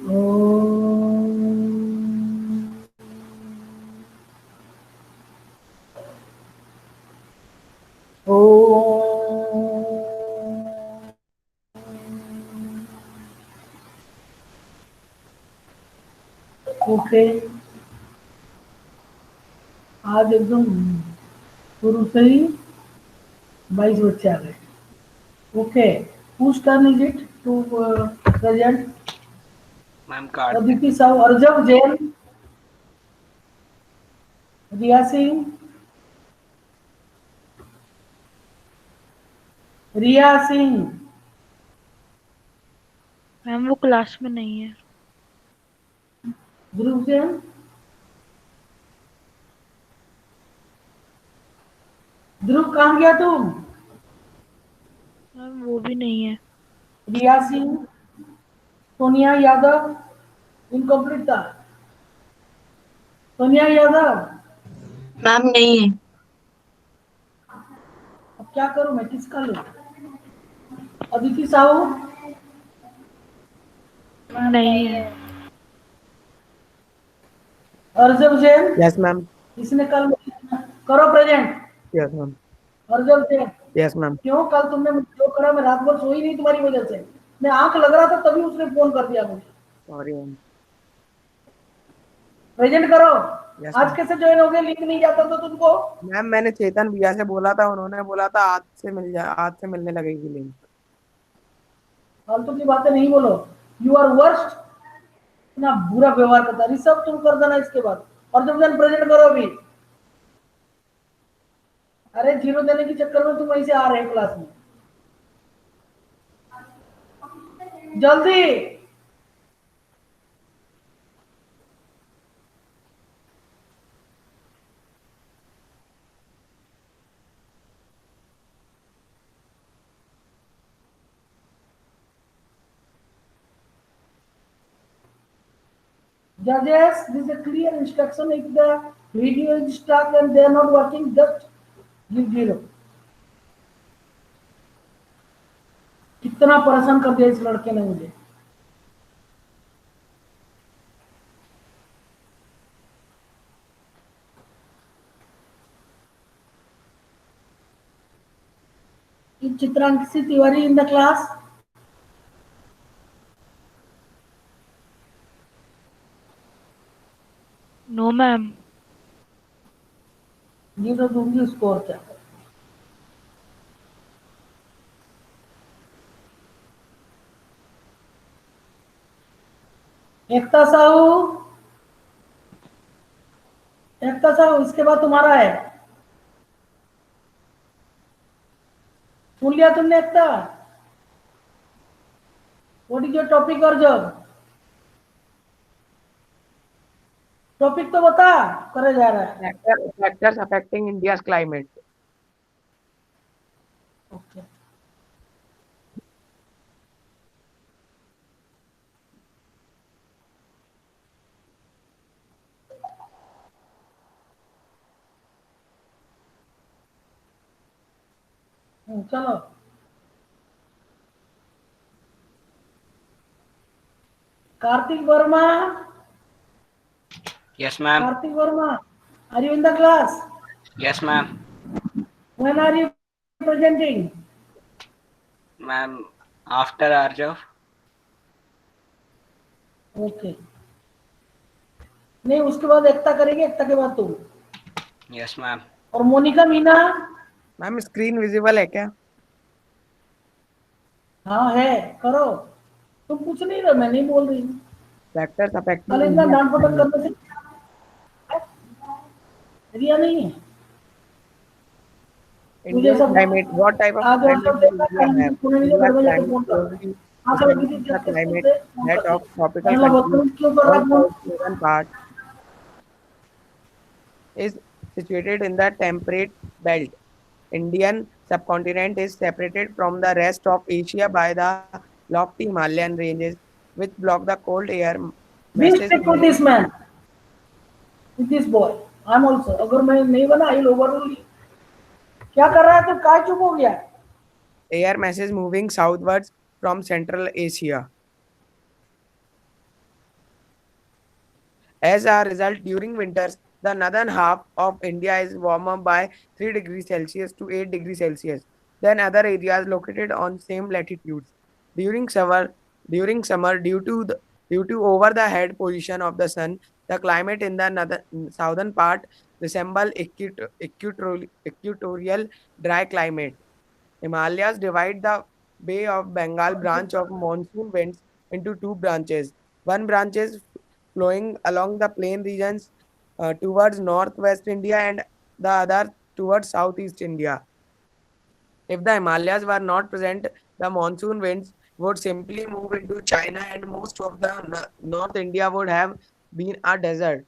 Okay, आज एकदम शुरू से ही 22 बच्चे आ गए। Okay, whose turn is it to present? Ma'am कार्ड अदिति साहू, अर्जव जैन, रिया सिंह, रिया सिंह, मैम वो क्लास में नहीं है। ध्रुव जैन, ध्रुव कहाँ गया तुम? मैम वो भी नहीं है। रिया सिंह, सोनिया यादव, इनकम्प्लीट था। सोनिया यादव, मैम नहीं है। अब क्या करूं मैं, किसका लूं? अदिति साहू, नहीं है। Arjav Jain, yes ma'am. इसने कल करो present. Yes ma'am. Arjav Jain, yes ma'am. क्यों कल तुमने मुझे जो करा, मैं रात भर सोई नहीं तुम्हारी वजह से। मैं आंख लग रहा था तभी उसने फोन कर दिया मुझे। Sorry ma'am. प्रेजेंट करो। यस आज मैम। कैसे ज्वाइन हो गए, लिंक नहीं जाता तो तुमको? मैम मैंने चेतन भैया से बोला था, उन्होंने बोला था आज से मिलने लगेगी लिंक। फालतू की बातें नहीं बोलो, यू आर वर्स्ट। इतना बुरा व्यवहार करता है सब, तुम कर देना इसके बाद। और जब जन प्रेजेंट करो अभी। अरे जीरो देने के चक्कर में तुम ऐसे आ रहे हो क्लास में, जल्दी। Judges, this is a clear instruction. If the video is stuck and they are not working, just give zero. कितना परेशान कर दिया इस लड़के ने मुझे। Chitranshi Tiwari in the class? No ma'am. Zero दूंगी, स्कोर क्या? एकता साहू, एकता साहू, इसके बाद तुम्हारा है। सुन लिया तुमने Ekta? What is your topic और जॉब? टॉपिक तो बता, करे जा रहा है। Factors affecting India's climate. Okay, चलो। Kartik Verma, yes ma'am. Karthik Verma, are you in the class? Yes ma'am. When are you presenting? Ma'am after Arjav. Okay. नहीं, उसके बाद एकता करेंगे, एकता के बाद तुम। Yes ma'am. और Monika Meena? Ma'am screen visible है क्या? हाँ है, करो। तुम पूछ नहीं रहे, मैं नहीं बोल रही हूँ। फैक्टर्स कल अफेक्टिंग इतना इंडियाज डांट पटक क्लाइमेट। करने से रिया नहीं है मुझे Indian सब। climate. What type of आज और climate सब does देखा, India कहीं have? पुणे नहीं, घर India's में जाके climate फोन कर रहा है। closely हाँ सर, अभी resembles the जब के स्कूल climate से फोन that कर of दिया। tropical मतलब countries. बदतमीज क्यों कर रहा है All phone? southern part is situated in the temperate belt. Indian subcontinent is separated from the rest of Asia by the lofty Himalayan ranges, which block the cold air Be masses strict with this man, with this boy. I'm also, अगर मैं नहीं बना, I'll overrule you. क्या कर रहा है तू, काय चुप हो गया? air masses moving southwards from Central Asia. As a result, during winters, the northern half of India is warmer by 3 degrees Celsius to 8 degrees Celsius than other areas located on same latitudes. During summer, due to over the head position of the sun, the climate in the southern part resemble equatorial dry climate. Himalayas divide the Bay of Bengal branch of monsoon winds into two branches. One branch is flowing along the plain regions towards northwest India and the other towards southeast India. If the Himalayas were not present, the monsoon winds would simply move into China and most of the North India would have been a desert.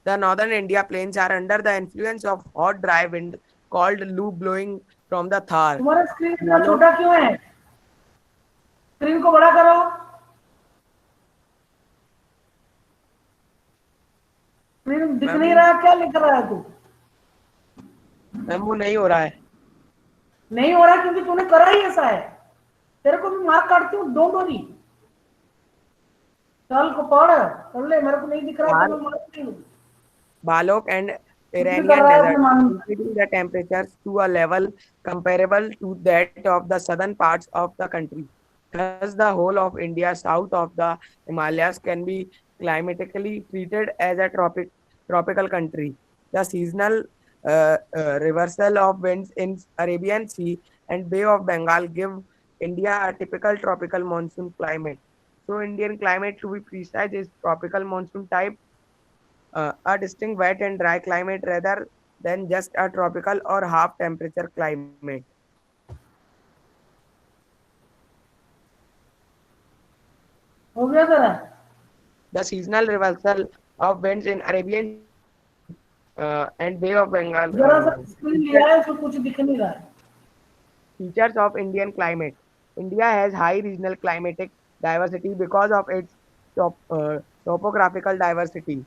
The northern India plains are under the influence of hot dry wind called loo blowing from the Thar. तुम्हारा screen इतना छोटा क्यों है? Screen को बड़ा करो. Screen दिख नहीं रहा, क्या लिख रहा है तू? मैम वो नहीं हो रहा है. नहीं हो रहा क्योंकि तूने करा ही ऐसा है. तेरे को भी मार्क काटती हूँ, डोंट वरी. चल को पढ़ ले, मेरे को नहीं दिख रहा है तो मैं मार्क नहीं दूँ. Balok and Iranian desert, increasing the temperatures to a level comparable to that of the southern parts of the country. Thus, the whole of India south of the Himalayas can be climatically treated as a tropical country. The seasonal reversal of winds in Arabian Sea and Bay of Bengal give India a typical tropical monsoon climate. So, Indian climate, to be precise, is tropical monsoon type. A distinct wet and dry climate rather than just a tropical or half temperature climate. हो गया तेरा? The seasonal reversal of winds in Arabian and Bay of Bengal. जरा सा screen लिया है तो कुछ दिख नहीं रहा है. Features of Indian climate. India has high regional climatic diversity because of its topographical diversity.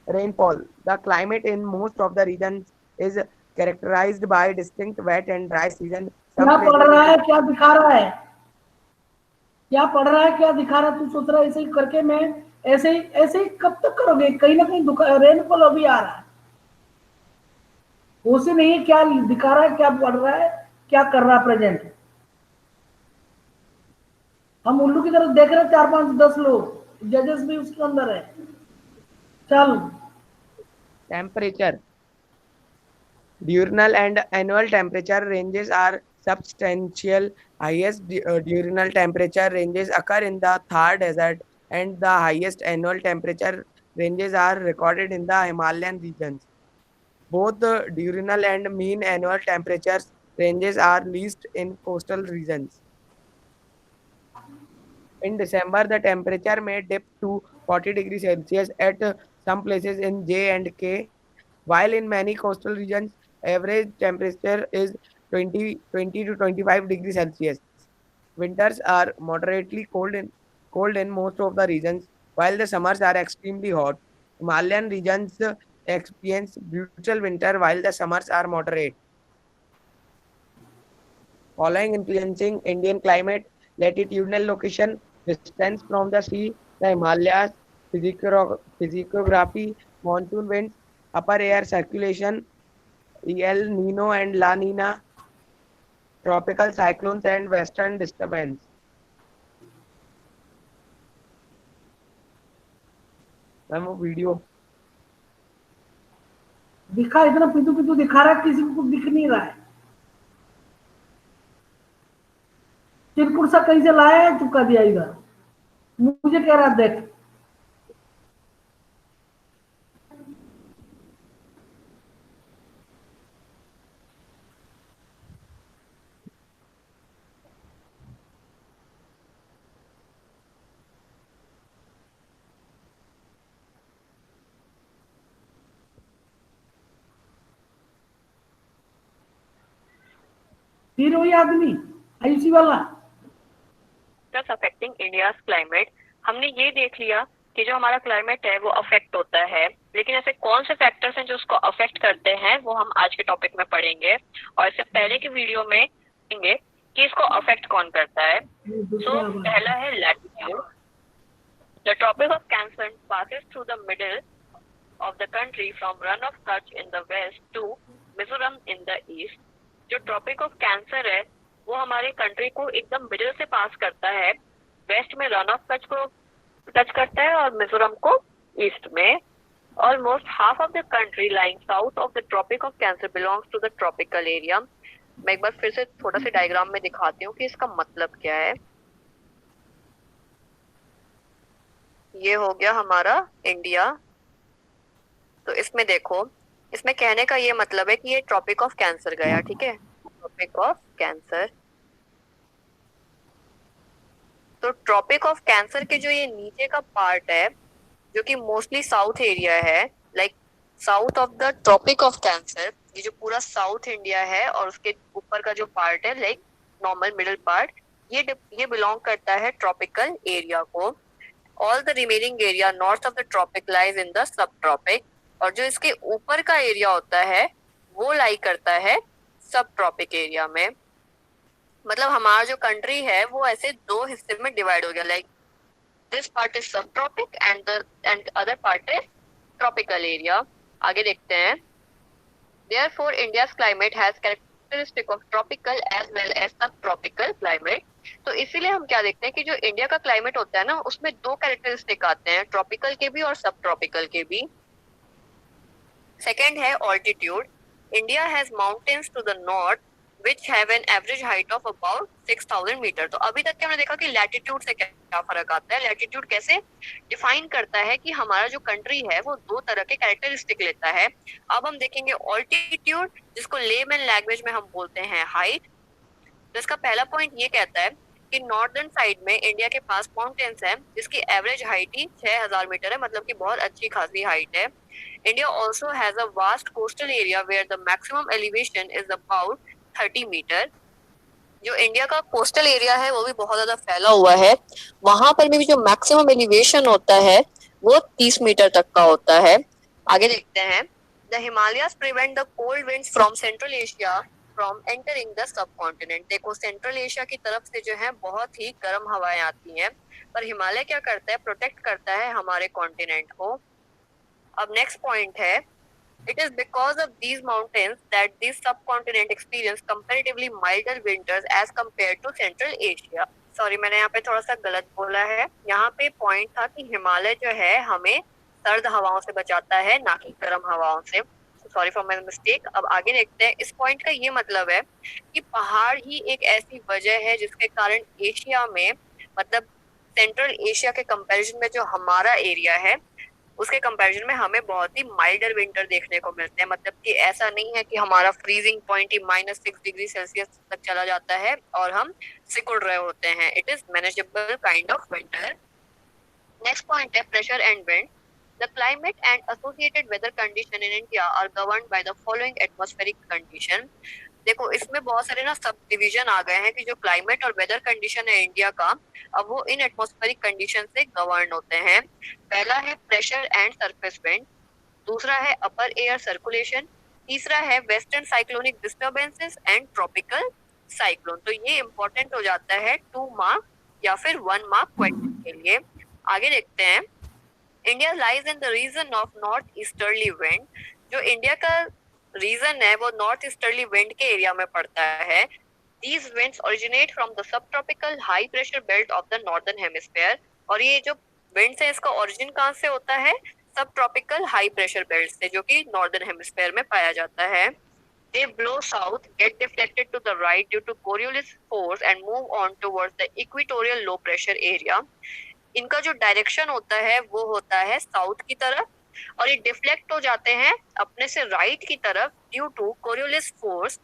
Rainfall. The climate in most of the regions is characterized by distinct wet and dry season. क्या पढ़ रहा है, क्या दिखा रहा है? क्या पढ़ रहा है, क्या दिखा रहा है? तू सोच रहा है ऐसे ही करके मैं ऐसे ही कब तक करोगे? कहीं ना कहीं रेनफॉल अभी आ रहा है, उसे नहीं है. क्या दिखा रहा है, क्या पढ़ रहा है, क्या कर रहा है प्रेजेंट? हम उल्लू की तरफ देख रहे हैं, 4 5 10 लोग, जजेस भी उसके अंदर है. चल. Temperature. Diurnal and annual temperature ranges are substantial. Highest diurnal temperature ranges occur in the Thar Desert, and the highest annual temperature ranges are recorded in the Himalayan regions. Both the diurnal and mean annual temperatures ranges are least in coastal regions. In December, the temperature may dip to 40 degrees Celsius at some places in J and K, while in many coastal regions, average temperature is 20 to 25 degrees Celsius. Winters are moderately cold in most of the regions, while the summers are extremely hot. Himalayan regions experience brutal winter while the summers are moderate. Following influencing Indian climate, latitudinal location, distance from the sea, the Himalayas, physiography, monsoon winds, upper air circulation, El Nino and La Nina, tropical cyclones and western disturbance. Ma'am वो video दिखा, इतना पितू पितू दिखा रहा है, किसी को कुछ दिख नहीं रहा है. चिरकुट सा कहीं से लाया है, चुका दिया इधर. मुझे कह रहा देख. फिर वही आदमी आयुषी वाला. Affecting India's climate. हमने ये देख लिया कि जो हमारा क्लाइमेट है वो अफेक्ट होता है, लेकिन ऐसे कौन से फैक्टर्स हैं जो उसको अफेक्ट करते हैं वो हम आज के टॉपिक में पढ़ेंगे. और इससे पहले के वीडियो में देखेंगे कि इसको अफेक्ट कौन करता है। ये तो दूसरा बात पहला है latitude. The Tropic of Cancer passes through the middle of the country from run of Kutch in the west to Mizoram in the east। जो ट्रॉपिक ऑफ कैंसर है वो हमारे कंट्री को एकदम मिडिल से पास करता है, वेस्ट में रन ऑफ कच्छ को टच करता है और मिजोरम को ईस्ट में। Almost half of the country lying south of the Tropic of Cancer belongs to the tropical area. मैं एक बार फिर से थोड़ा सा डायग्राम में दिखाती हूँ कि इसका मतलब क्या है। ये हो गया हमारा इंडिया। तो इसमें देखो, इसमें कहने का ये मतलब है कि ये ट्रॉपिक ऑफ कैंसर गया, ठीक है, ट्रॉपिक ऑफ कैंसर। तो ट्रॉपिक ऑफ कैंसर के जो ये नीचे का पार्ट है जो कि मोस्टली साउथ एरिया है, like south of the Tropic of Cancer, ये जो पूरा साउथ इंडिया है और उसके ऊपर का जो पार्ट है लाइक नॉर्मल मिडिल पार्ट, ये बिलोंग करता है ट्रॉपिकल एरिया को। All the remaining area north of the tropic lies in the subtropic. और जो इसके ऊपर का एरिया होता है वो लाई करता है सब ट्रॉपिक एरिया में। मतलब हमारा जो कंट्री है वो ऐसे दो हिस्से में डिवाइड हो गया, like this part is subtropic and other part is tropical area. आगे देखते हैं। Therefore, India's climate has characteristic of tropical as well as subtropical climate। तो इसीलिए हम क्या देखते हैं कि जो इंडिया का क्लाइमेट होता है ना उसमें दो कैरेक्टरिस्टिक आते हैं, ट्रॉपिकल के भी और सब ट्रॉपिकल के भी। सेकेंड है altitude. India has mountains to the north which have an average height of about 6000 metre. तो अभी तक हमने देखा कि लैटिट्यूड से क्या फर्क आता है। लैटिट्यूड कैसे डिफाइन करता है कि हमारा जो कंट्री है वो दो तरह के कैरेक्टरिस्टिक लेता है। अब हम देखेंगे ऑल्टीट्यूड, जिसको लेमन लैंग्वेज में हम बोलते हैं हाइट। तो इसका पहला पॉइंट ये कहता है कि नॉर्दर्न साइड में इंडिया के पास माउंटेन्स है जिसकी एवरेज हाइट ही 6000 मीटर है, मतलब कि बहुत अच्छी खासी हाइट है। India also has a vast coastal area where the maximum elevation is about 30 metre. जो इंडिया का कोस्टल एरिया है वो भी बहुत ज्यादा फैला हुआ है, वहां पर भी जो मैक्सिमम एलिवेशन होता है वो 30 मीटर तक का होता है। आगे देखते हैं। The Himalayas prevent the cold winds from central Asia from entering the subcontinent. देखो सेंट्रल एशिया की तरफ से जो है बहुत ही गर्म हवाएं आती हैं, पर हिमालय क्या करता है, प्रोटेक्ट करता है हमारे कॉन्टिनेंट को। अब नेक्स्ट पॉइंट है, it is because of these mountains that this subcontinent experience comparatively milder winters as compared to Central Asia। Sorry मैंने यहाँ पे थोड़ा सा गलत बोला है। यहाँ पे पॉइंट था कि हिमालय जो है हमें सर्द हवाओं से बचाता है ना कि गर्म हवाओं से। Sorry for my mistake. अब आगे देखते हैं। इस पॉइंट का ये मतलब है कि पहाड़ ही एक ऐसी वजह है जिसके कारण एशिया में, मतलब सेंट्रल एशिया के कंपैरिजन में जो हमारा एरिया है उसके कंपैरिजन में हमें बहुत ही माइल्डर विंटर देखने को मिलते हैं। मतलब कि ऐसा नहीं है कि हमारा फ्रीजिंग पॉइंट ही -6 डिग्री सेल्सियस तक चला जाता है और हम सिकुड़ रहे होते हैं। It is manageable kind of winter. Next point है pressure and wind. The climate and associated weather condition in India are governed by the following atmospheric condition. देखो इसमें बहुत सारे ना सब डिवीजन आ गए हैं कि जो क्लाइमेट और वेदर कंडीशन है इंडिया का, अब वो इन एटमॉस्फेरिक कंडीशन से गवर्न होते हैं। पहला है प्रेशर एंड सरफेस विंड, दूसरा है अपर एयर सर्कुलेशन, तीसरा है western cyclonic disturbances and tropical cyclone. तो ये इंपॉर्टेंट हो जाता है 2 मार्क या फिर 1 मार्क क्वेश्चन के लिए। आगे देखते हैं। India lies in the region of north easterly wind. जो इंडिया का रीजन है वो नॉर्थ ईस्टर्ली विंड के एरिया में पड़ता है। These winds originate from the subtropical high pressure belt of the northern hemisphere। और ये जो winds है इसका origin कहाँ से होता है, subtropical high pressure belt से, जो कि northern hemisphere में पाया जाता है। They blow south, get deflected to the right due to Coriolis force and move on towards the equatorial low pressure area। इनका जो डायरेक्शन होता है वो होता है साउथ की तरफ और ये डिफ्लेक्ट हो जाते हैं अपने से राइट की तरफ due to Coriolis force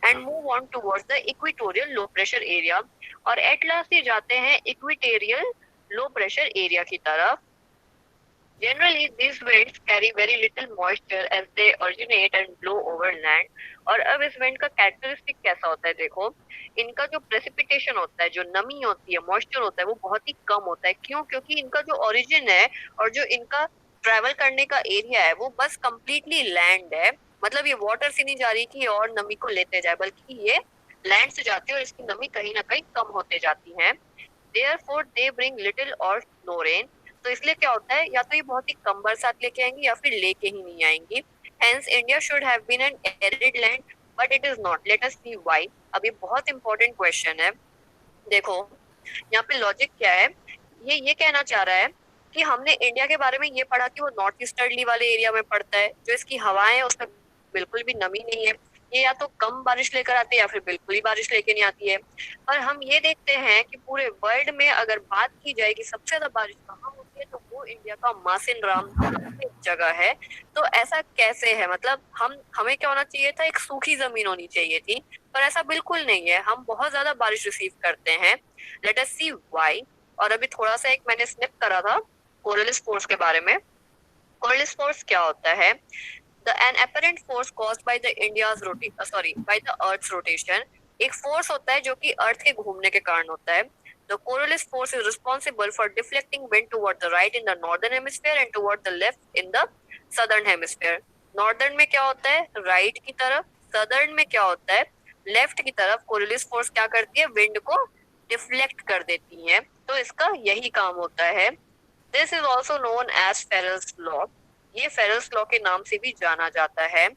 and move on towards the equatorial low pressure area. और एट लास्ट ये जाते हैं इक्वेटोरियल लो प्रेशर एरिया की तरफ। Generally, these winds carry very little moisture as they originate and blow over land। और अब इस wind का कैरेक्टरिस्टिक कैसा होता है, देखो इनका जो प्रेसिपिटेशन होता है, जो नमी होती है, मॉइस्चर होता है, वो बहुत ही कम होता है। क्यों? क्योंकि इनका जो ओरिजिन है और जो इनका ट्रैवल करने का एरिया है वो बस कंप्लीटली लैंड है। मतलब ये वाटर से नहीं जा रही कि और नमी को लेते जाए, बल्कि ये लैंड से जाती है और इसकी नमी कहीं ना कहीं कम होते जाती है। Therefore they bring little or no rain. तो इसलिए क्या होता है, या तो ये बहुत ही कम बरसात लेके आएंगी या फिर लेके ही नहीं आएंगी। Hence India should have been an arid land, but it is not. Let us see why. अब ये बहुत इंपॉर्टेंट क्वेश्चन है। देखो यहाँ पे लॉजिक क्या है, ये कहना चाह रहा है कि हमने इंडिया के बारे में ये पढ़ा कि वो नॉर्थ ईस्टर्ली वाले एरिया में पड़ता है, जो इसकी हवाएं हैं उसमें बिल्कुल भी नमी नहीं है, ये या तो कम बारिश लेकर आती है या फिर बिल्कुल ही बारिश लेके नहीं आती है। पर हम ये देखते हैं कि पूरे वर्ल्ड में अगर बात की जाए कि सबसे ज्यादा बारिश कहाँ होती है, तो वो इंडिया का मासिन राम जगह है। तो ऐसा कैसे है, मतलब हमें क्या होना चाहिए था, एक सूखी जमीन होनी चाहिए थी, पर ऐसा बिल्कुल नहीं है, हम बहुत ज्यादा बारिश रिसीव करते हैं। Let us see why. और अभी थोड़ा सा एक मैंने स्निप करा था कोरलिस फोर्स के बारे में। कोरलिस फोर्स क्या होता है? an apparent force caused by the by the Earth's rotation. एक फोर्स होता है जो कि अर्थ के घूमने के कारण होता है। The Coriolis force is responsible for deflecting wind toward the right in the northern hemisphere and toward the left in the southern hemisphere. Northern में क्या होता है, राइट की तरफ, सदर्न में क्या होता है, लेफ्ट की तरफ। कोरियोलिस फोर्स क्या करती है, विंड को डिफ्लेक्ट कर देती है। तो इसका यही काम होता है। This is also known as Ferrel's law. ये फेरल्स लॉ के नाम से भी जाना जाता है।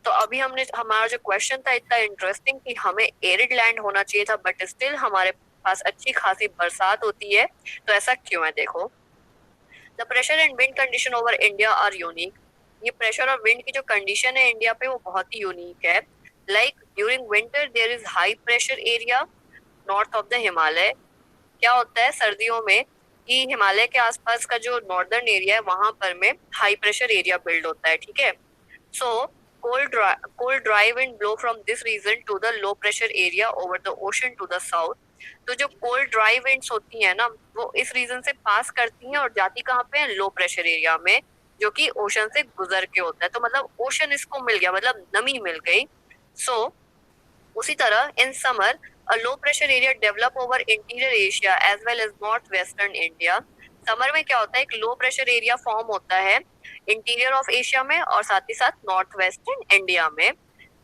तो अभी हमारा जो क्वेश्चन था इतना इंटरेस्टिंग कि हमें एरिड लैंड होना चाहिए था, बट स्टिल हमारे पास अच्छी खासी बरसात होती है। तो ऐसा क्यों है? देखो, the pressure and wind condition over India are unique. ये प्रेशर और विंड की जो कंडीशन है इंडिया पे वो बहुत ही यूनिक है। Like during winter there is high pressure area north of the Himalaya. क्या होता है सर्दियों में कि हिमालय के आसपास का जो नॉर्दर्न एरिया है वहां पर में हाई प्रेशर एरिया बिल्ड होता है, ठीक है। सो cold dry wind blow from this region to the low pressure area over the ocean to the south. तो जो कोल्ड ड्राई विंड्स होती है ना, वो इस रीजन से पास करती हैं और जाती कहाँ पे है, लो प्रेशर एरिया में, जो कि ओशन से गुजर के होता है। तो मतलब ओशन इसको मिल गया, मतलब नमी मिल गई। सो उसी तरह in summer a low pressure area develop over interior Asia as well as northwestern India. Summer में क्या होता है, एक लो प्रेशर एरिया फॉर्म होता है इंटीरियर ऑफ एशिया में और साथ ही साथ नॉर्थ वेस्टर्न इंडिया में।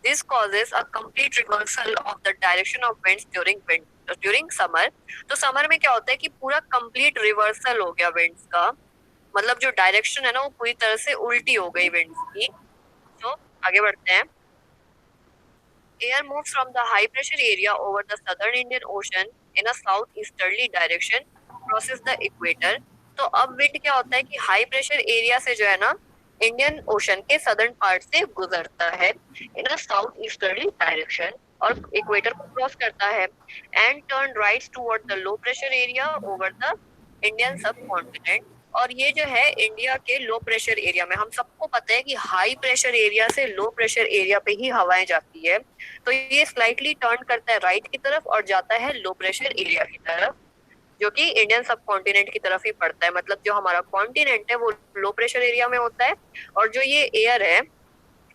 This causes a complete reversal of the direction of winds during summer. तो समर में क्या होता है कि पूरा कंप्लीट रिवर्सल हो गया विंड्स का, मतलब जो डायरेक्शन है ना वो पूरी तरह से उल्टी हो गई विंड्स की। तो आगे बढ़ते हैं। Air moves from the high pressure area over the southern Indian Ocean in a southeasterly direction, crosses the equator. तो अब विंड क्या होता है कि हाई प्रेशर एरिया से जो है ना इंडियन ओशन के सदर्न पार्ट से गुजरता है इन अ साउथ ईस्टर्ली डायरेक्शन और इक्वेटर को क्रॉस करता है and turn right toward the low pressure area over the Indian सब कॉन्टिनेंट। और ये जो है इंडिया के लो प्रेशर एरिया में, हम सबको पता है कि हाई प्रेशर एरिया से लो प्रेशर एरिया पे ही हवाएं जाती है, तो ये स्लाइटली टर्न करता है राइट की तरफ और जाता है लो प्रेशर एरिया की तरफ, जो कि इंडियन सब कॉन्टिनेंट की तरफ ही पड़ता है। मतलब जो हमारा कॉन्टिनेंट है वो लो प्रेशर एरिया में होता है और जो ये एयर है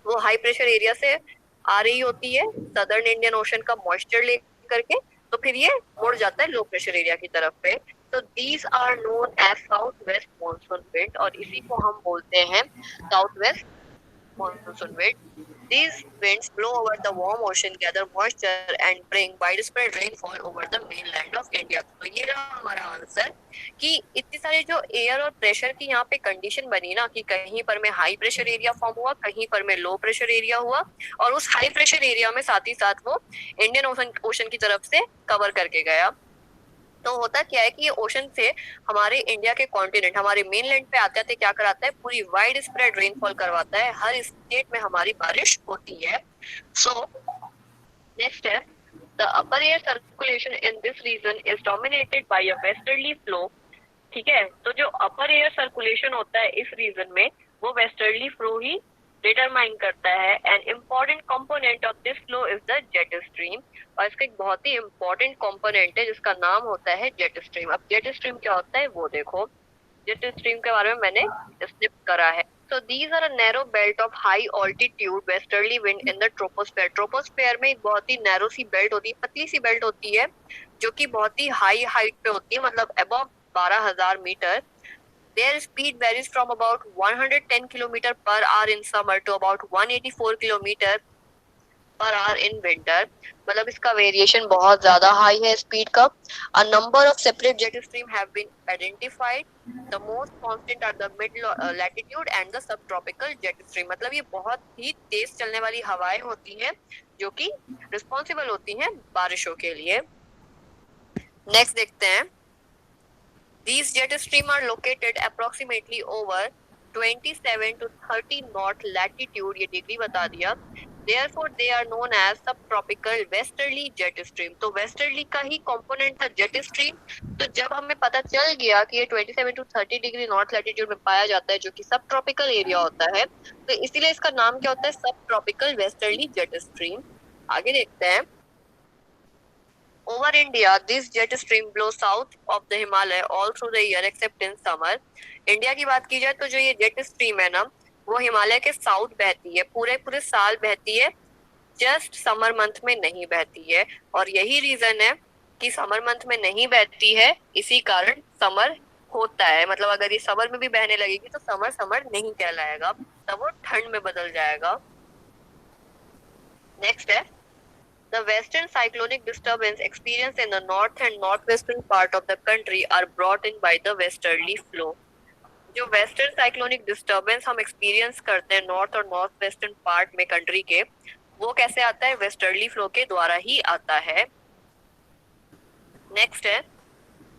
वो हाई प्रेशर एरिया से आ रही होती है सदर्न इंडियन ओशन का मॉइस्चर लेकर के, तो फिर ये मुड़ जाता है लो प्रेशर एरिया की तरफ पे। तो these are known as south west monsoon wind और इसी को हम बोलते हैं south west monsoon wind. These winds blow over the warm ocean, gather moisture and bring widespread rainfall over the mainland of India. तो ये रहा हमारा आंसर कि इतनी सारी जो एयर और प्रेशर की यहाँ पे कंडीशन बनी ना कि कहीं पर में हाई प्रेशर एरिया फॉर्म हुआ, कहीं पर में लो प्रेशर एरिया हुआ और उस हाई प्रेशर एरिया में साथ ही साथ वो इंडियन ओशन की तरफ से कवर करके गया। तो होता क्या है कि ये ओशन से हमारे इंडिया के कॉन्टिनेंट, हमारे मेनलैंड पे आते आते क्या कराता है, पूरी वाइड स्प्रेड रेनफॉल करवाता है, हर स्टेट में हमारी बारिश होती है। सो नेक्स्ट है the upper air circulation in this region is dominated by a westerly flow. ठीक है, तो जो अपर एयर सर्कुलेशन होता है इस रीजन में वो वेस्टर्ली फ्लो ही डिटरमाइन करता है। An important component of this flow is the jet stream और इसका एक बहुत ही इम्पोर्टेंट कंपोनेंट है जिसका नाम होता है जेट स्ट्रीम। अब जेट स्ट्रीम क्या होता है वो देखो, जेट स्ट्रीम के बारे में मैंने स्निप करा है। So these are a narrow belt of high altitude westerly wind in the troposphere. Troposphere में एक बहुत ही नैरो सी बेल्ट होती है, पतली सी बेल्ट होती है जो कि बहुत ही हाई हाइट पे होती है, मतलब above 12,000 metre. Their speed varies from about 110 km per hour in summer to about 184 km per hour in winter, मतलब इसका वेरिएशन बहुत ज्यादा हाई है स्पीड का. A number of separate jet stream have been identified. The most constant are the mid latitude and the subtropical jet stream. मतलब ये बहुत ही तेज चलने वाली हवाएं होती हैं जो कि रिस्पॉन्सिबल होती हैं बारिशों के लिए. नेक्स्ट देखते हैं. These jet stream are located approximately over 27 to 30 knot latitude, ये डिग्री बता दिया. Therefore they are known as subtropical westerly jet stream. तो westerly का ही कंपोनेंट था jet stream. तो जब हमें पता चल गया कि ये 27 to 30 डिग्री नॉर्थ लैटिट्यूड में पाया जाता है जो कि सब ट्रॉपिकल एरिया होता है, तो इसीलिए इसका नाम क्या होता है, सब ट्रॉपिकल वेस्टर्ली जेट स्ट्रीम. आगे देखते हैं. Over India, this jet stream blows south of the Himalaya all through the year except in summer. India की बात की जाए तो जो ये जेट स्ट्रीम है ना, वो हिमालय के साउथ बहती है, पूरे साल बहती है, जस्ट समर मंथ में नहीं बहती है. और यही रीजन है कि समर मंथ में नहीं बहती है, इसी कारण समर होता है. मतलब अगर ये समर में भी बहने लगेगी तो समर नहीं कहलाएगा, तब वो ठंड में बदल जाएगा. नेक्स्ट है. The western cyclonic disturbance experienced in the north and northwestern part of the country are brought in by the westerly flow. जो वेस्टर्न साइक्लोनिक डिस्टर्बेंस हम एक्सपीरियंस करते हैं नॉर्थ और नॉर्थ वेस्टर्न पार्ट में कंट्री के, वो कैसे आता है, वेस्टर्ली फ्लो के द्वारा ही आता है. नेक्स्ट है.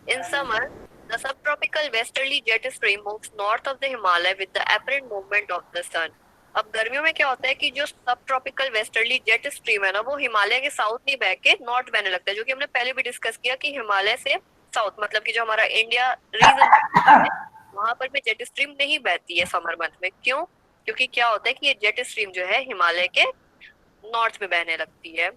In summer the subtropical westerly jet stream moves north of the Himalaya with the apparent movement of the sun. अब गर्मियों में क्या होता है कि जो सब ट्रॉपिकल वेस्टर्ली जेट स्ट्रीम है ना, वो हिमालय के साउथ नहीं बह के नॉर्थ बहने लगता है, जो कि हमने पहले भी डिस्कस किया कि हिमालय से साउथ, मतलब कि जो हमारा इंडिया रीजन है वहां पर भी जेट स्ट्रीम नहीं बहती है समर मंथ में. क्यों? क्योंकि क्या होता है कि ये जेट स्ट्रीम जो है हिमालय के नॉर्थ में बहने लगती है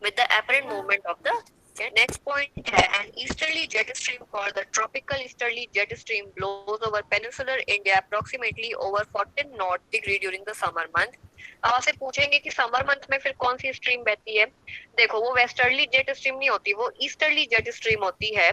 with the apparent movement of the. Next point है. An easterly jet stream called the tropical easterly jet stream blows over peninsular India approximately over 14 north degree during the summer month. अब आपसे पूछेंगे कि summer month में फिर कौन सी stream बहती है. देखो, वो वेस्टर्ली जेट स्ट्रीम नहीं होती, वो ईस्टर्ली जेट स्ट्रीम होती है,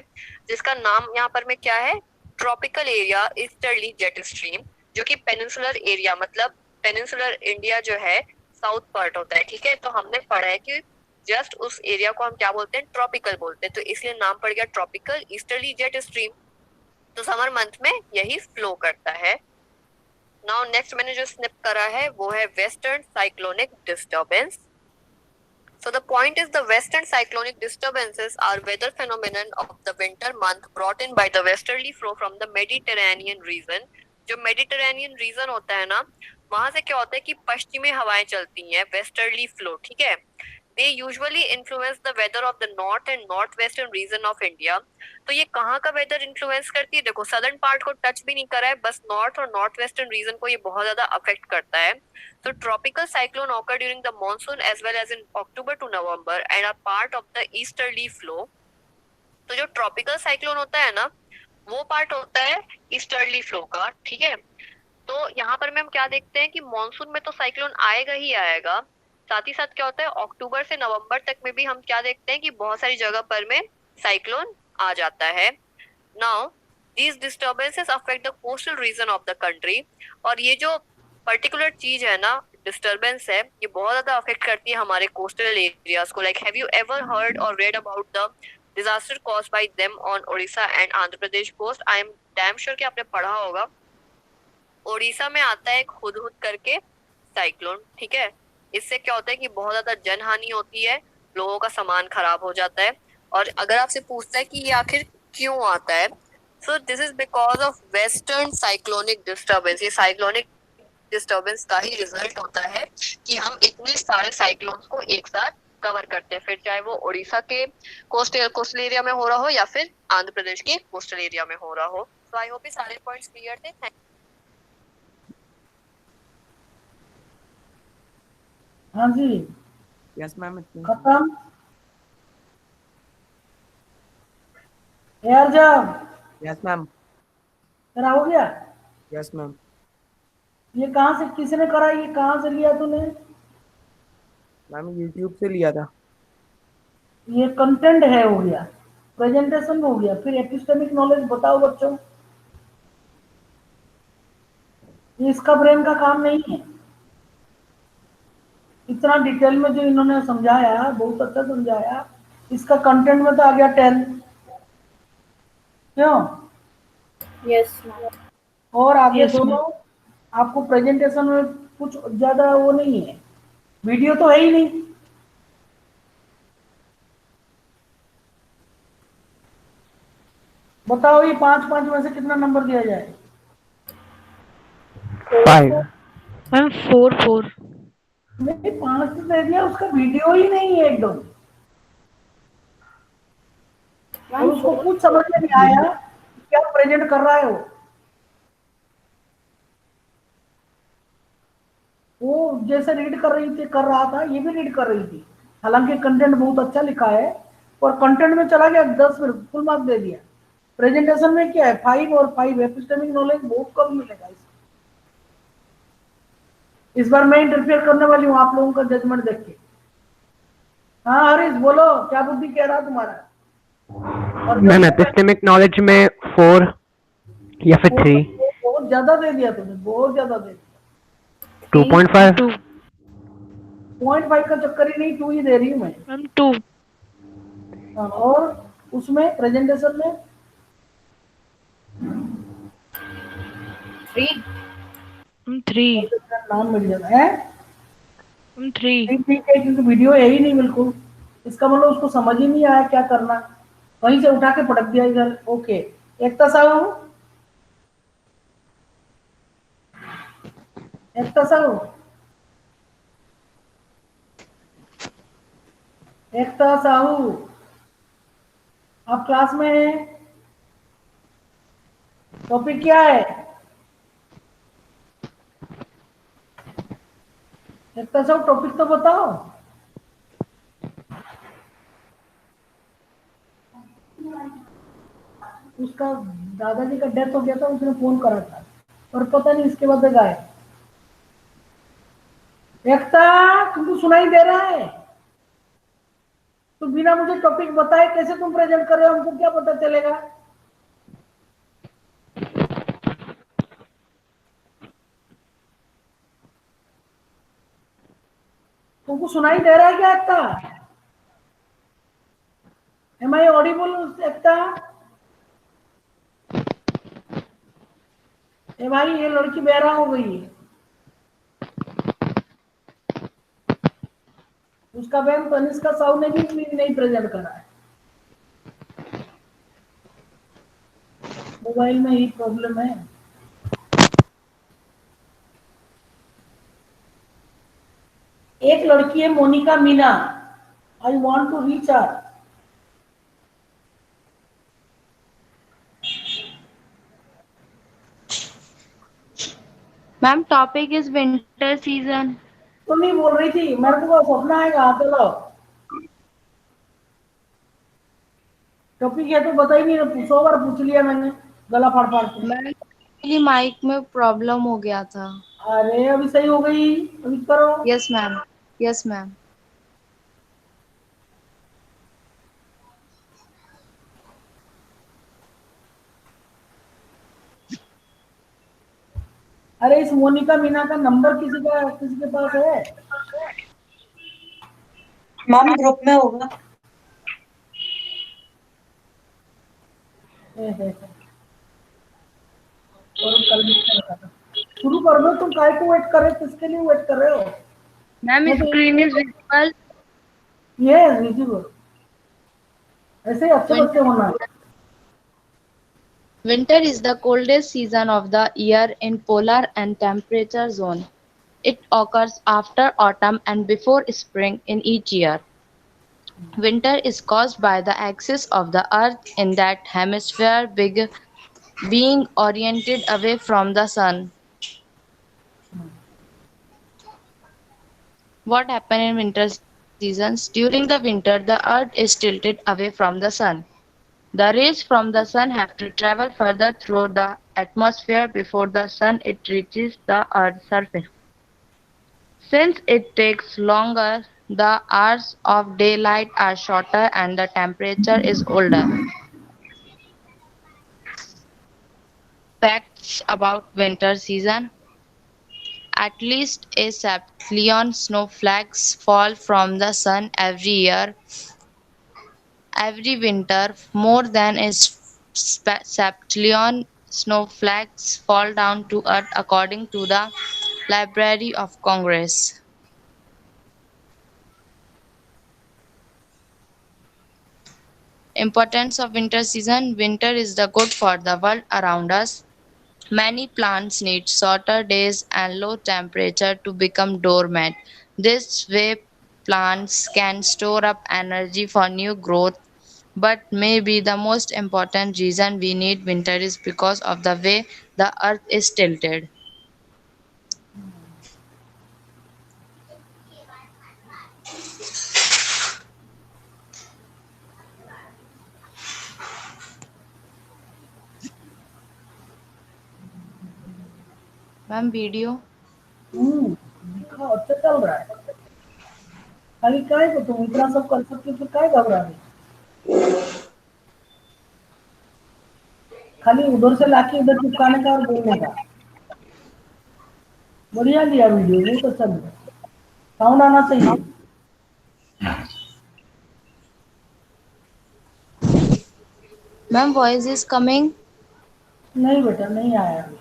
जिसका नाम यहाँ पर में क्या है, tropical area easterly jet stream, जो कि पेनिनसुलर एरिया, मतलब पेनिनसुलर इंडिया जो है साउथ पार्ट होता है. ठीक है, तो हमने पढ़ा है कि जस्ट उस एरिया को हम क्या बोलते हैं, ट्रॉपिकल बोलते हैं, तो इसलिए नाम पड़ गया ट्रॉपिकल ईस्टर्ली जेट स्ट्रीम. तो समर मंथ में यही फ्लो करता है. नाउ नेक्स्ट मैंने जो स्निप करा है वो है western cyclonic disturbance. So the point is the western cyclonic disturbances are weather phenomenon of the winter month brought in by the westerly flow from the Mediterranean region. जो Mediterranean region होता है ना, वहां से क्या होता है कि पश्चिमी हवाएं चलती हैं, westerly flow. ठीक है, they usually influence the weather of the north and northwestern region of India. तो ये कहाँ का वेदर इन्फ्लुएंस करती है, देखो सदर्न पार्ट को टच भी नहीं करा है, बस नॉर्थ और नॉर्थ वेस्टर्न रीजन को ये बहुत ज्यादा अफेक्ट करता है. So tropical cyclone occur during the monsoon as well as in October to November and are part of the easterly flow. तो जो ट्रॉपिकल साइक्लोन होता है ना, वो पार्ट होता है ईस्टर्ली फ्लो का. ठीक है, तो यहाँ पर में हम क्या देखते हैं कि मॉनसून में तो साइक्लोन आएगा ही आएगा, साथ ही साथ क्या होता है अक्टूबर से नवंबर तक में भी हम क्या देखते हैं कि बहुत सारी जगह पर में साइक्लोन आ जाता है. Now these disturbances affect the coastal region of the country. और ये जो पर्टिकुलर चीज है ना, डिस्टर्बेंस है, ये बहुत ज्यादा अफेक्ट करती है हमारे कोस्टल एरियाज को. Like have you ever heard or read about the disaster caused by them on Odisha and Andhra Pradesh coast? I am damn sure कि आपने पढ़ा होगा. ओडिशा में आता है एक हुदहुद करके साइक्लोन. ठीक है, इससे क्या होता है कि बहुत ज्यादा जनहानि होती है, लोगों का सामान खराब हो जाता है. और अगर आपसे पूछता है कि ये आखिर क्यों आता है, so this is because of western cyclonic disturbance. ये साइक्लोनिक डिस्टर्बेंस का ही रिजल्ट होता है कि हम इतने सारे साइक्लोन्स को एक साथ कवर करते हैं, फिर चाहे वो ओडिशा के कोस्टल एरिया में हो रहा हो या फिर आंध्र प्रदेश के कोस्टल एरिया में हो रहा हो. सो आई होप ये सारे पॉइंट्स क्लियर थे. हाँ जी, यस मैम. खत्म. यार जब यस मैम. तेरा हो गया. Yes ma'am. ये कहाँ से, किसने करा, ये कहाँ से लिया तूने? मैम यूट्यूब से लिया था. ये कंटेंट है, हो गया प्रेजेंटेशन, हो गया, फिर एपिस्टेमिक नॉलेज बताओ बच्चों. ये इसका ब्रेन का काम नहीं है, इतना डिटेल में जो इन्होंने समझाया, बहुत अच्छा समझाया। इसका कंटेंट में तो आ गया 10, क्यों? Yes ma'am. और आगे Yes, दोनों आपको प्रेजेंटेशन में कुछ ज्यादा वो नहीं है, वीडियो तो है ही नहीं। बताओ ये 5 में से कितना नंबर दिया जाए? 5. मैम 4 4। नहीं, 5 तो दे दिया, उसका वीडियो ही नहीं है एकदम, और उसको कुछ समझ में नहीं आया कि क्या प्रेजेंट कर रहा है वो जैसे रीड कर रही थी, कर रहा था, ये भी रीड कर रही थी। हालांकि कंटेंट बहुत अच्छा लिखा है, और कंटेंट में चला गया 10 में फुल मार्क्स दे दिया। प्रेजेंटेशन में क्या है, 5 और 5, एपिस्टेमिक नॉलेज बहुत कम मिलेगा इसमें। इस बार मैं इंटरफेयर करने वाली हूँ आप लोगों का जजमेंट देख के। हाँ हरीश बोलो, क्या बुद्धि कह रहा तुम्हारा? और मैम एपिस्टेमिक नॉलेज में 4 या फिर 3. बहुत ज्यादा दे दिया तुमने, बहुत ज्यादा दे दिया। 2.5. 2 0.5 का चक्कर ही नहीं, 2 ही दे रही हूँ मैं। मैम 2 हाँ, और उसमें प्रेजेंटेशन में 3। मैम 3 नाम मिल जाता है। मैम 3 ठीक है, क्योंकि वीडियो है ही नहीं बिल्कुल, इसका मतलब उसको समझ ही नहीं आया क्या करना, वहीं से उठा के पटक दिया इधर। ओके, एकता साहू, एकता साहू, एकता साहू, आप क्लास में हैं? टॉपिक क्या है? एकता साहू टॉपिक तो बताओ। उसका दादाजी का डेथ हो गया था, उसने फोन करा था, और पता नहीं इसके बाद गाय। एकता, तुमको सुनाई दे रहा है? तो बिना मुझे टॉपिक बताए कैसे तुम प्रेजेंट कर रहे हो, हमको क्या पता चलेगा? तुमको सुनाई दे रहा है क्या एकता? एम आई ऑडिबल एकता? ए भाई, ये लड़की बहरा हो गई है। उसका बहन तनिष्का साहू ने भी नहीं प्रेजेंट करा है। मोबाइल में ही प्रॉब्लम है। एक लड़की है Monika Meena, I want to reach her. Ma'am, topic is winter season. तो नहीं बोल रही थी, मेरे को सपना आएगा। चलो टॉपिक है तो बता ही नहीं, 100 बार पूछ लिया मैंने, गला फाड़ फाड़ के। मैम एक्चुअली माइक में प्रॉब्लम हो गया था। अरे अभी सही हो गई, अभी करो। Yes ma'am, yes ma'am. अरे इस मोनिका मीना का नंबर किसी के पास है? मैम ग्रुप में होगा। और कल भी क्या बताता? शुरू कर दो, तुम काय को वेट कर रहे हो, किसके लिए वेट कर रहे हो? Ma'am screen is visible. ये विजिबल, ऐसे ही अच्छे बच्चे होना। Winter is the coldest season of the year in polar and temperature zone. It occurs after autumn and before spring in each year. Winter is caused by the axis of the earth in that hemisphere being oriented away from the sun. What happens in winter seasons? During the winter, the earth is tilted away from the sun. The rays from the sun have to travel further through the atmosphere before the sun it reaches the earth's surface. Since it takes longer, the hours of daylight are shorter and the temperature is older. Facts about winter season. At least a septillion snowflakes fall from the sun every year. Every winter, more than a septillion snowflakes fall down to Earth according to the Library of Congress. Importance of winter season. Winter is the good for the world around us. Many plants need shorter days and low temperature to become dormant. This way plants can store up energy for new growth. But maybe the most important reason we need winter is because of the way the earth is tilted. Ma'am, video. दिखा अच्छा चल रहा है। खाली काय को तुम इतना सब कर सकते हो तो काय घबरा रहे? खाली उधर से लाके इधर चिपकाने का और बोलने का। बढ़िया लिया वीडियो, बहुत अच्छा लिया। साउंड आना चाहिए। Ma'am, voice is coming. नहीं बेटा, नहीं आया अभी।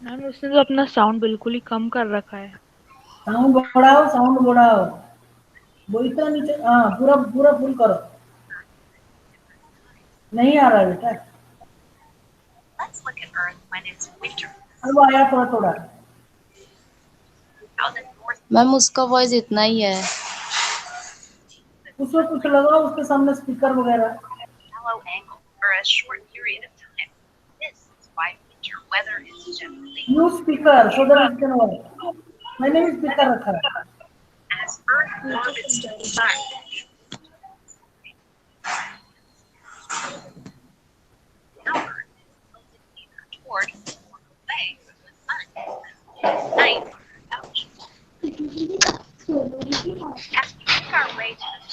मैम उसने तो अपना साउंड बिल्कुल ही कम कर रखा है। साउंड बढ़ाओ, साउंड बढ़ाओ। वो इतना नीचे, हाँ पूरा पूरा फुल करो। नहीं आ रहा है बेटा। Let's look at Earth when it's winter. अब आया थोड़ा थोड़ा। Out in North मैम उसका वॉइस इतना ही है। उसमें कुछ लगाओ, उसके सामने स्पीकर वगैरह। shallow angle for a short period of time. This is why winter weather is generally use speaker so that it can work. मैंने भी स्पीकर रखा है। as Earth orbits the sun. Now Earth is tilted either toward or away from the sun. At night, ouch. As we make our way to the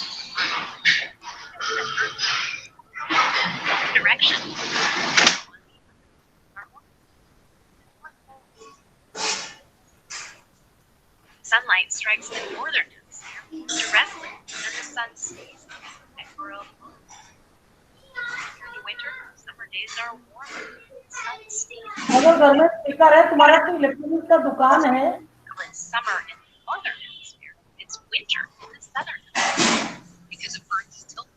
direction. Sunlight strikes the northern hemisphere more directly, and the sun stays in the equatorial zone. During the winter, summer days are warmer. The sun stays अगर घर में speaker है, तुम्हारा तो electronic का दुकान है, in it's summer in the northern hemisphere. It's winter in the southern hemisphere because of Earth's tilt.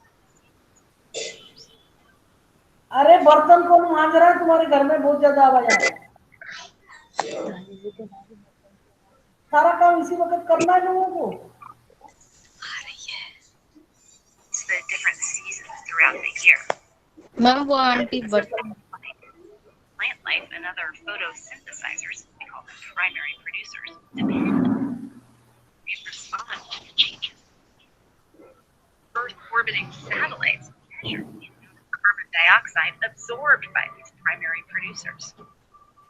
अरे बर्तन कौन मांज रहा है? तुम्हारे घर में बहुत ज्यादा आवाज आ रहा है। सारा काम इसी वक्त करना है लोगों को। It's the different seasons throughout the year. Ma'am वो आंटी बर्तन Plant life and other photosynthesizers, we call them primary producers, depend on and respond to the changes. Earth orbiting satellites measure the amount of carbon dioxide absorbed by these primary producers.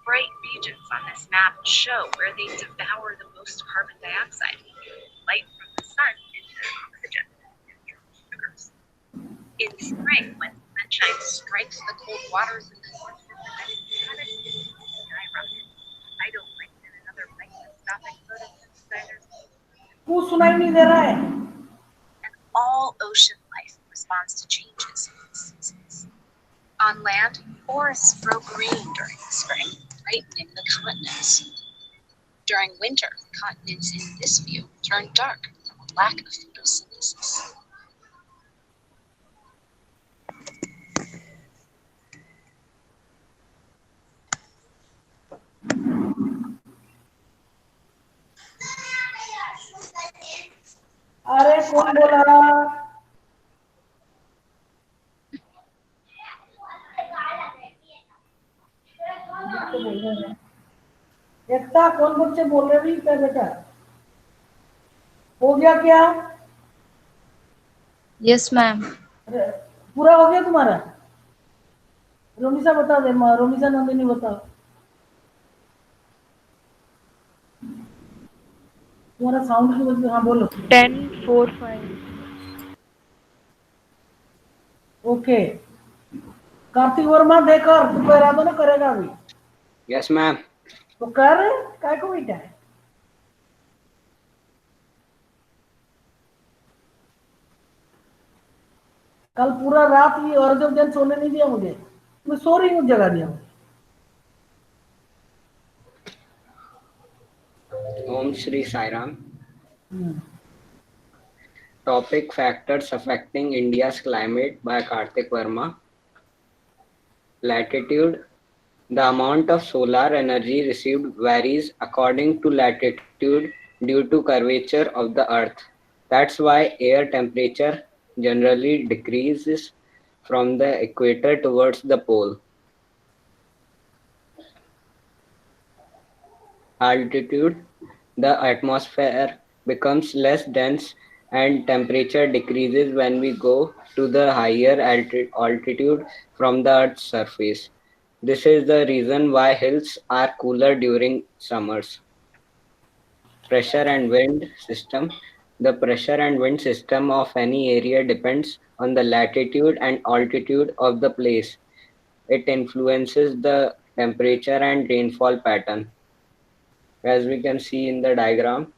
Bright regions on this map show where they devour the most carbon dioxide, light from the sun into oxygen and sugars. In spring, when sunshine strikes the cold waters in the North Pacific, skyrocket. Phytoplankton and other microscopic photosynthesizers, कुछ सुनाई नहीं दे रहा है। and all ocean life responds to changes in the seasons. On land, forests grow green during the spring, brightening the continents. During winter, continents in this view turn dark from a lack of photosynthesis. अरे कौन बोला? एकता कौन बच्चे बोल रहे भी क्या बेटा? हो गया क्या? Yes ma'am. अरे, पूरा हो गया तुम्हारा? रोमिसा बता दे, रोमिसा नंदिनी बताओ। तुम्हारा साउंड की वजह से, हाँ बोलो। 10, 4, 5. ओके। कार्तिक वर्मा देखो, तू कह रहा था ना करेगा अभी। Yes, ma'am. तो कर काय को बैठा है? कल पूरा रात ये और जब दिन सोने नहीं दिया मुझे, मैं सो रही हूँ जगा दिया मुझे। Om Shri Sai Ram. Hmm, Topic Factors Affecting India's Climate by Karthik Verma. Latitude. The amount of solar energy received varies according to latitude due to curvature of the earth. That's why air temperature generally decreases from the equator towards the pole. Altitude. The atmosphere becomes less dense and temperature decreases when we go to the higher altitude from the Earth's surface. This is the reason why hills are cooler during summers. Pressure and wind system. The pressure and wind system of any area depends on the latitude and altitude of the place. It influences the temperature and rainfall pattern. As we can see in the diagram,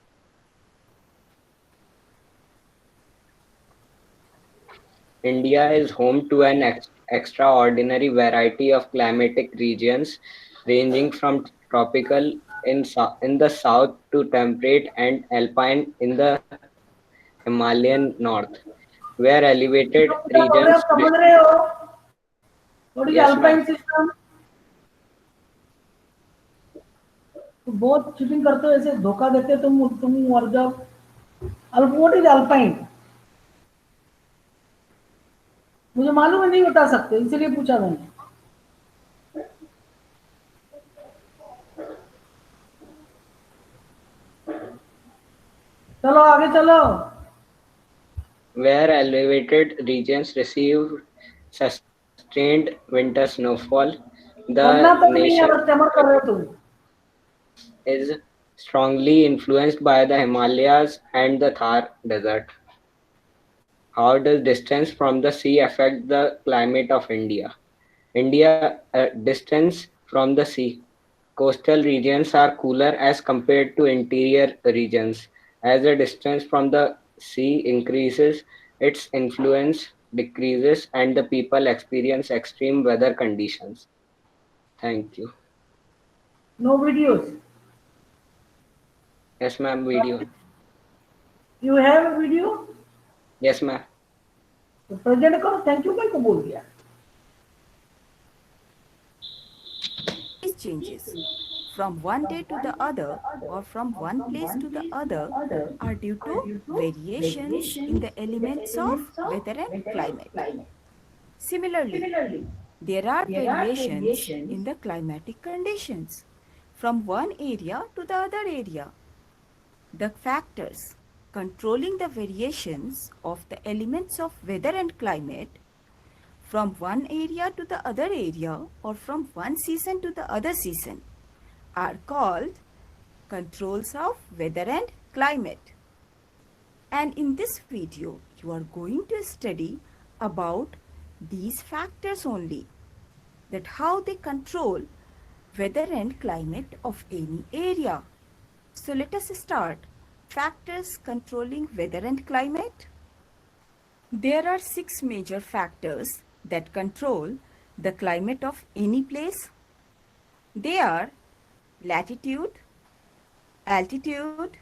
India is home to an extraordinary variety of climatic regions ranging from tropical in the south to temperate and alpine in the Himalayan north, where elevated तो क्या बोल रहे हो, regions. समझ रहे हो? What is Yes, alpine ma'am. system? तो बहुत चीटिंग करते हो, ऐसे धोखा देते हो तुम और जब व्हाट इज अल्पाइन? मुझे मालूम है, नहीं बता सकते, इसीलिए पूछा मैंने। चलो आगे चलो। Where elevated regions receive sustained winter snowfall, करना the तो नहीं है, nation बस चमक कर रहे हो तुम। is strongly influenced by the Himalayas and the Thar Desert. How does distance from the sea affect the climate of India? Distance from the sea. Coastal regions are cooler as compared to interior regions. As the distance from the sea increases, its influence decreases and the people experience extreme weather conditions. Thank you. No videos. Yes, ma'am. Video. You have video? Yes, ma'am. तो present करो। Thank you भाई को बोल दिया। These changes from one day to the other or from one place to the other are due to variations in the elements of weather and climate. Similarly, there are variations in the climatic conditions from one area to the other area. The factors controlling the variations of the elements of weather and climate from one area to the other area or from one season to the other season are called controls of weather and climate. And in this video, you are going to study about these factors only, that how they control weather and climate of any area. So let us start. Factors controlling weather and climate. There are 6 major factors that control the climate of any place. They are latitude, altitude,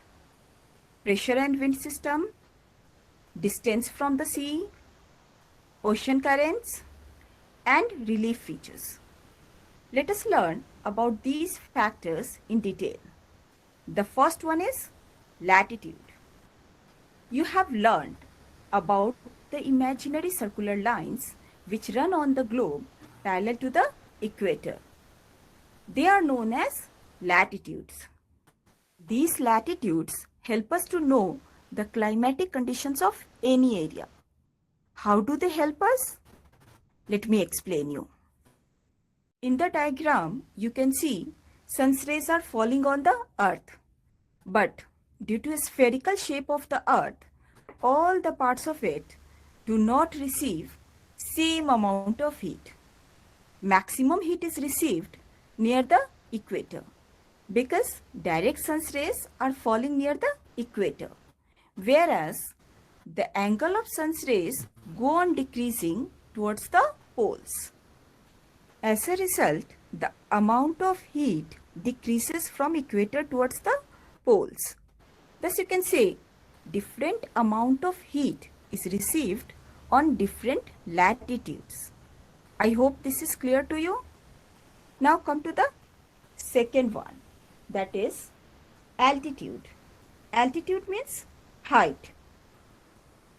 pressure and wind system, distance from the sea, ocean currents, and relief features. Let us learn about these factors in detail. The first one is latitude. You have learned about the imaginary circular lines which run on the globe parallel to the equator. They are known as latitudes. These latitudes help us to know the climatic conditions of any area. How do they help us? Let me explain you. In the diagram, you can see sun's rays are falling on the earth. But due to the spherical shape of the earth, all the parts of it do not receive same amount of heat. Maximum heat is received near the equator because direct sun's rays are falling near the equator, whereas the angle of sun's rays go on decreasing towards the poles. As a result, the amount of heat decreases from equator towards the poles. Thus you can say different amount of heat is received on different latitudes. I hope this is clear to you. Now come to the second one, that is altitude. Altitude means height.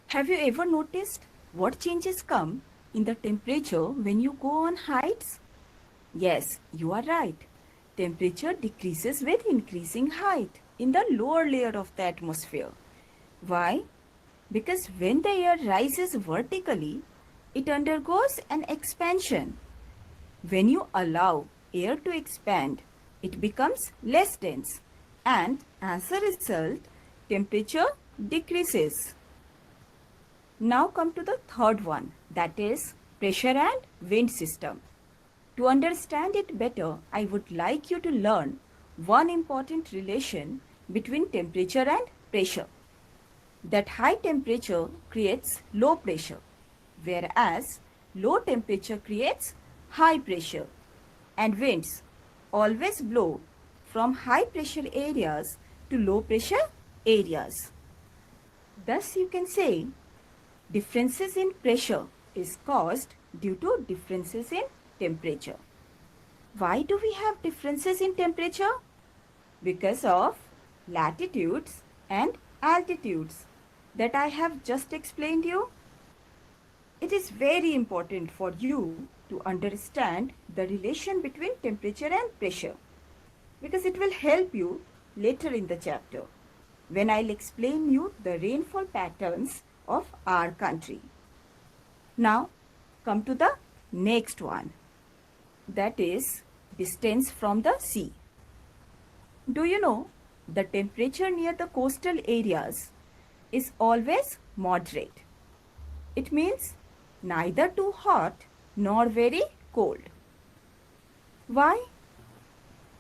Have you ever noticed what changes come in the temperature when you go on heights? Yes, you are right. Temperature decreases with increasing height in the lower layer of the atmosphere. Why? Because when the air rises vertically, it undergoes an expansion. When you allow air to expand, it becomes less dense, and as a result, temperature decreases. Now come to the third one, that is pressure and wind system. To understand it better, I would like you to learn one important relation between temperature and pressure. That high temperature creates low pressure, whereas low temperature creates high pressure, and winds always blow from high pressure areas to low pressure areas. Thus you can say differences in pressure is caused due to differences in temperature. Why do we have differences in temperature? Because of latitudes and altitudes that I have just explained you. It is very important for you to understand the relation between temperature and pressure because it will help you later in the chapter when I'll explain you the rainfall patterns of our country. Now come to the next one, that is distance from the sea. Do you know the temperature near the coastal areas is always moderate? It means neither too hot nor very cold. Why?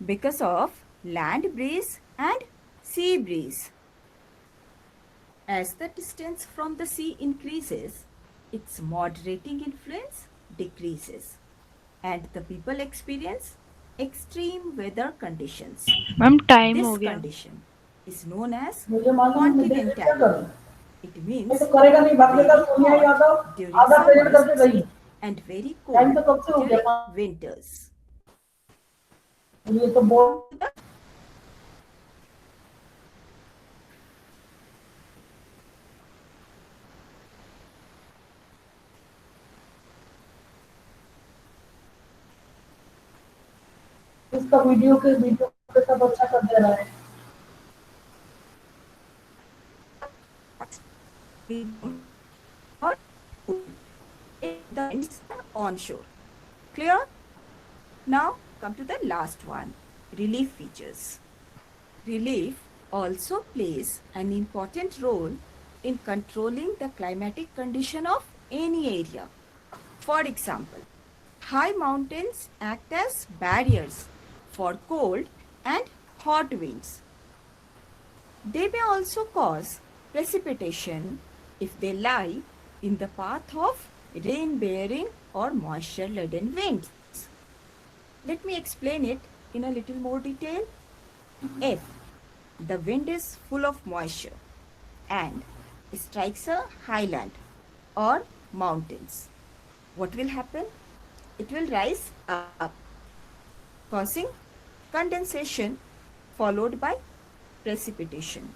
Because of land breeze and sea breeze. As the distance from the sea increases, its moderating influence decreases and the people experience extreme weather conditions. Ma'am time हो This गया. condition is known as मुझे मालूम है, मैं क्या continentality. करूं? It ये means तो करेगा नहीं, भागेगा very Sonia hot Yadav during आधा प्रेजेंट करके summers गई, and very टाइम cold तो कब से हो during गया? winters. ये तो बहुत इसका वीडियो के सब अच्छा कर दे रहा है. Or the winds are onshore. Clear? Now come to the last one, relief features. Relief also plays an important role in controlling the climatic condition of any area. For example, high mountains act as barriers for cold and hot winds. They may also cause precipitation if they lie in the path of rain-bearing or moisture-laden winds. Let me explain it in a little more detail. If the wind is full of moisture and strikes a highland or mountains, what will happen? It will rise up, causing condensation followed by precipitation.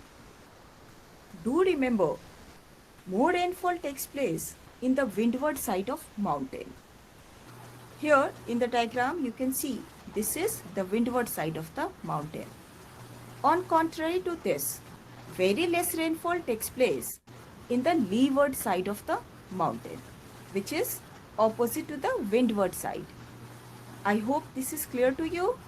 Do remember, more rainfall takes place in the windward side of mountain. Here in the diagram you can see this is the windward side of the mountain. On contrary to this, very less rainfall takes place in the leeward side of the mountain, which is opposite to the windward side. I hope this is clear to you.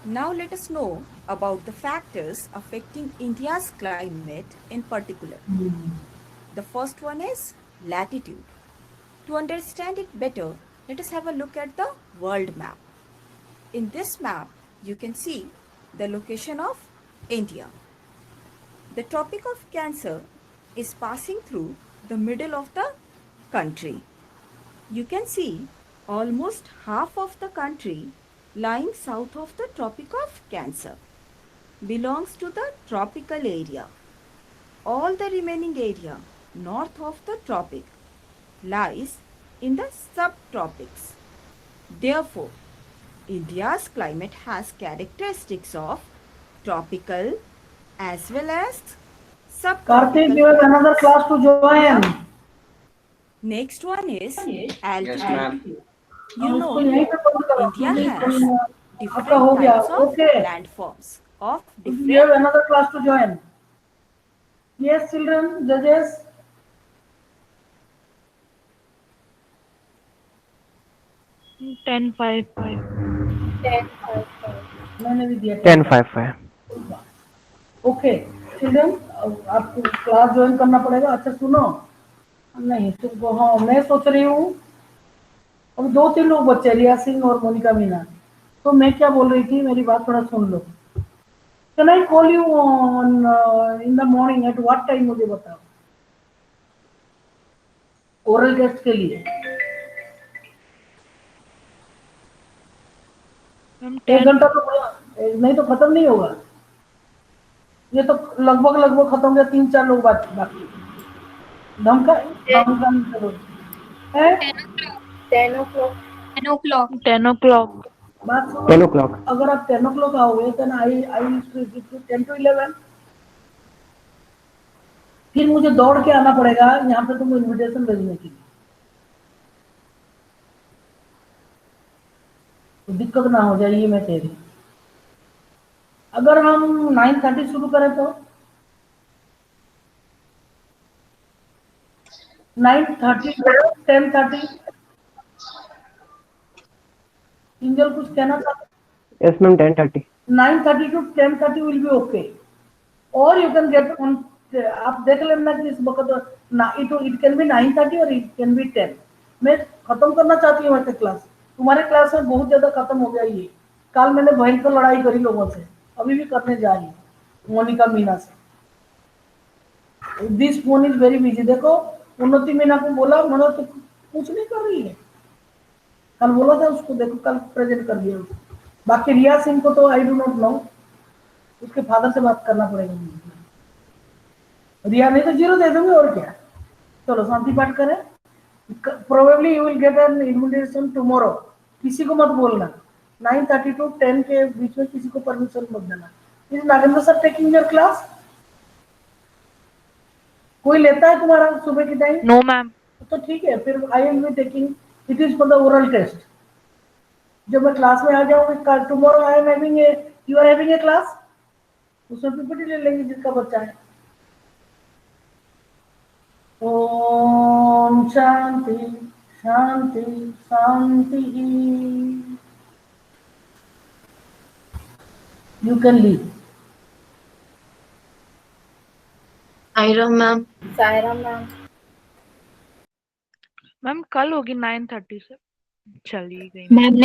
Now let us know about the factors affecting India's climate in particular. The first one is latitude. To understand it better, let us have a look at the world map. In this map, you can see the location of India. The Tropic of Cancer is passing through the middle of the country. You can see almost half of the country lying south of the Tropic of Cancer belongs to the tropical area. All the remaining area north of the tropic lies in the subtropics. Therefore, India's climate has characteristics of tropical as well as Karthik, you subtropical. have another class to join. Next one is Yes, altitude. ma'am. You उसको know, यहीं पे बंद करो. India मुझे has different आपका हो गया. types of Okay. landforms of You have different. another class to join. Yes, children, judges. Ten five five 10 मैंने भी दिया 10-5-5. ओके चिल्ड्रन, आपको क्लास ज्वाइन करना पड़ेगा. अच्छा सुनो, नहीं तुमको, हाँ मैं सोच रही हूँ अब 2-3 लोग बच्चे, रिया सिंह और मोनिका मीना. तो मैं क्या बोल रही थी, मेरी बात थोड़ा सुन लो. Can I call you on in the morning at what time, मुझे बताओ, ओरल टेस्ट के लिए. मैम 1 घंटा तो नहीं तो खत्म नहीं होगा. ये तो लगभग खत्म हो गया. 3-4 लोग बाकी. धमका नहीं करो. 10 o'clock. 10 o'clock. बात सुनो, 10 o'clock. अगर आप 10 o'clock आओगे तो आई 10 to 11. फिर मुझे दौड़ के आना पड़ेगा यहाँ पे तुमको इनविटेशन भेजने के लिए. तो दिक्कत ना हो जाए, ये मैं कह रही हूँ. अगर हम 9:30 शुरू करें तो 9:30 10:30. इंजल कुछ कहना चाहते? Yes, ma'am. 10:30. 9:30 to 10:30 will be okay. Or you can get on. आप देख लेना कि इस वक्त it can be 9:30 or it can be 10. मैं खत्म करना चाहती हूँ वैसे क्लास. तुम्हारे क्लास में बहुत ज्यादा खत्म हो गया ये. कल मैंने भयंकर लड़ाई करी लोगों से, अभी भी करने जा रही हूँ मोनिका मीना से. This phone is very busy. देखो उन्नति मीना को बोला, मनो तो कुछ नहीं कर रही है. कल बोला था उसको, देखो कल प्रेजेंट कर दिया उसको. बाकी रिया सिंह को तो आई डू नॉट नो, उसके फादर से बात करना पड़ेगा मुझे. रिया नहीं तो 0 दे दूंगी और क्या. चलो शांति पाठ करें. Probably you will get an invitation tomorrow. किसी को मत बोलना. 9:30 to 10 के बीच में किसी को परमिशन मत देना. Is Nagendra sir taking your class? कोई लेता है तुम्हारा सुबह की टाइम? No ma'am. तो ठीक है, फिर I am be taking. It is for the oral test. जब मैं क्लास में आ जाऊंगी, tomorrow I am having a, you are having a class, उसमें पीपीटी ले लेंगे जिसका बच्चा है. Om Shanti Shanti Shanti. You can leave. Sairam ma'am. Ma'am कल होगी 9:30 से. चलिए गई. मैम